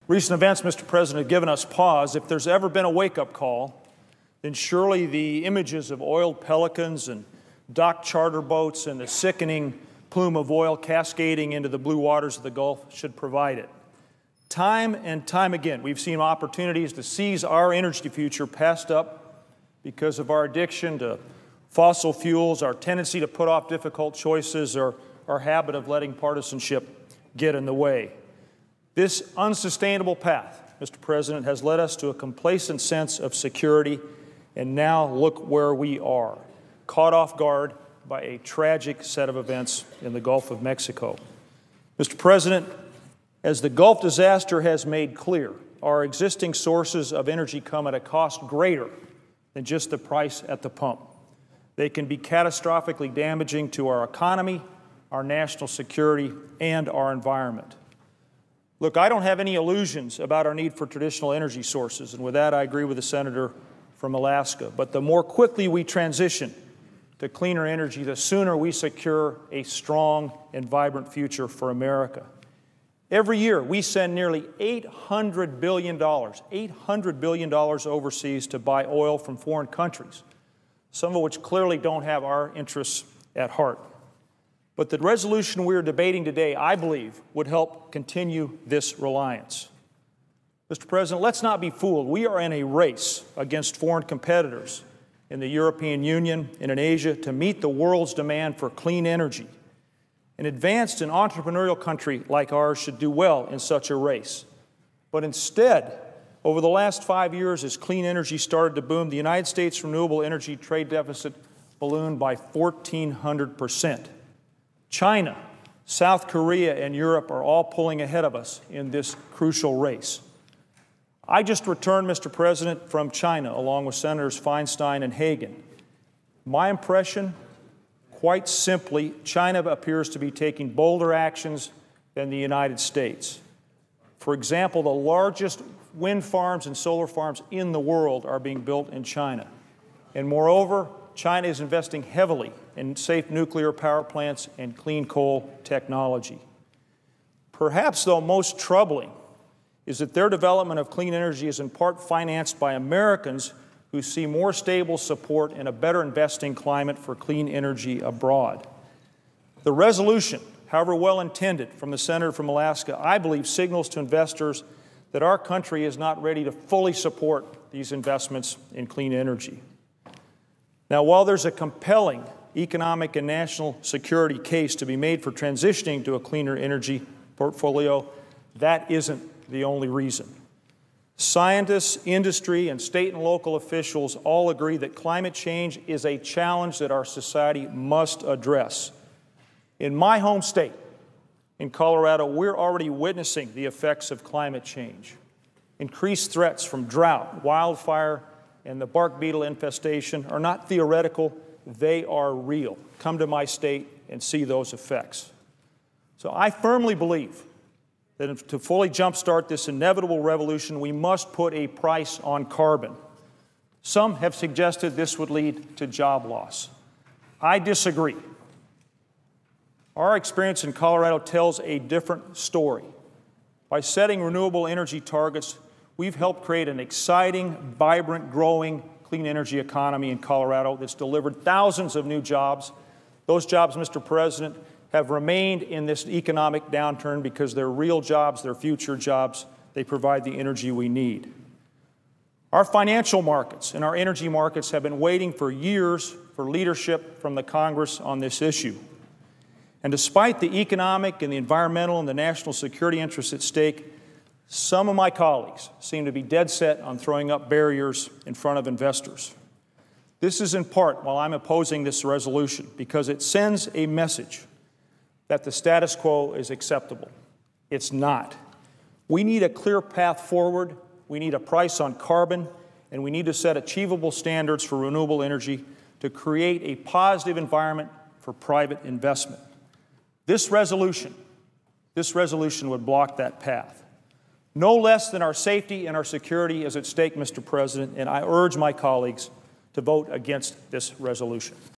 Recent events, Mr. President, have given us pause. If there's ever been a wake-up call, then surely the images of oiled pelicans and docked charter boats and the sickening plume of oil cascading into the blue waters of the Gulf should provide it. Time and time again, we've seen opportunities to seize our energy future passed up because of our addiction to fossil fuels, our tendency to put off difficult choices, or our habit of letting partisanship get in the way. This unsustainable path, Mr. President, has led us to a complacent sense of security, and now look where we are, caught off guard by a tragic set of events in the Gulf of Mexico. Mr. President, as the Gulf disaster has made clear, our existing sources of energy come at a cost greater than just the price at the pump. They can be catastrophically damaging to our economy, our national security, and our environment. Look, I don't have any illusions about our need for traditional energy sources, and with that I agree with the Senator from Alaska. But the more quickly we transition to cleaner energy, the sooner we secure a strong and vibrant future for America. Every year, we send nearly $800 billion overseas to buy oil from foreign countries, some of which clearly don't have our interests at heart. But the resolution we are debating today, I believe, would help continue this reliance. Mr. President, let's not be fooled. We are in a race against foreign competitors in the European Union and in Asia to meet the world's demand for clean energy. An advanced and entrepreneurial country like ours should do well in such a race. But instead, over the last 5 years, as clean energy started to boom, the United States renewable energy trade deficit ballooned by 1,400%. China, South Korea, and Europe are all pulling ahead of us in this crucial race. I just returned, Mr. President, from China, along with Senators Feinstein and Hagan. My impression, quite simply, China appears to be taking bolder actions than the United States. For example, the largest wind farms and solar farms in the world are being built in China. And moreover, China is investing heavily in safe nuclear power plants and clean coal technology. Perhaps, though, most troubling is that their development of clean energy is in part financed by Americans who see more stable support and a better investing climate for clean energy abroad. The resolution, however well intended, from the Senator from Alaska, I believe signals to investors that our country is not ready to fully support these investments in clean energy. Now, while there's a compelling economic and national security case to be made for transitioning to a cleaner energy portfolio, that isn't the only reason. Scientists, industry, and state and local officials all agree that climate change is a challenge that our society must address. In my home state, in Colorado, we're already witnessing the effects of climate change. Increased threats from drought, wildfire, and the bark beetle infestation are not theoretical, they are real. Come to my state and see those effects. So I firmly believe that to fully jumpstart this inevitable revolution, we must put a price on carbon. Some have suggested this would lead to job loss. I disagree. Our experience in Colorado tells a different story. By setting renewable energy targets, we've helped create an exciting, vibrant, growing clean energy economy in Colorado that's delivered thousands of new jobs. Those jobs, Mr. President, have remained in this economic downturn because they're real jobs, they're future jobs. They provide the energy we need. Our financial markets and our energy markets have been waiting for years for leadership from the Congress on this issue. And despite the economic and the environmental and the national security interests at stake, some of my colleagues seem to be dead set on throwing up barriers in front of investors. This is in part why I'm opposing this resolution, because it sends a message that the status quo is acceptable. It's not. We need a clear path forward, we need a price on carbon, and we need to set achievable standards for renewable energy to create a positive environment for private investment. This resolution would block that path. No less than our safety and our security is at stake, Mr. President, and I urge my colleagues to vote against this resolution.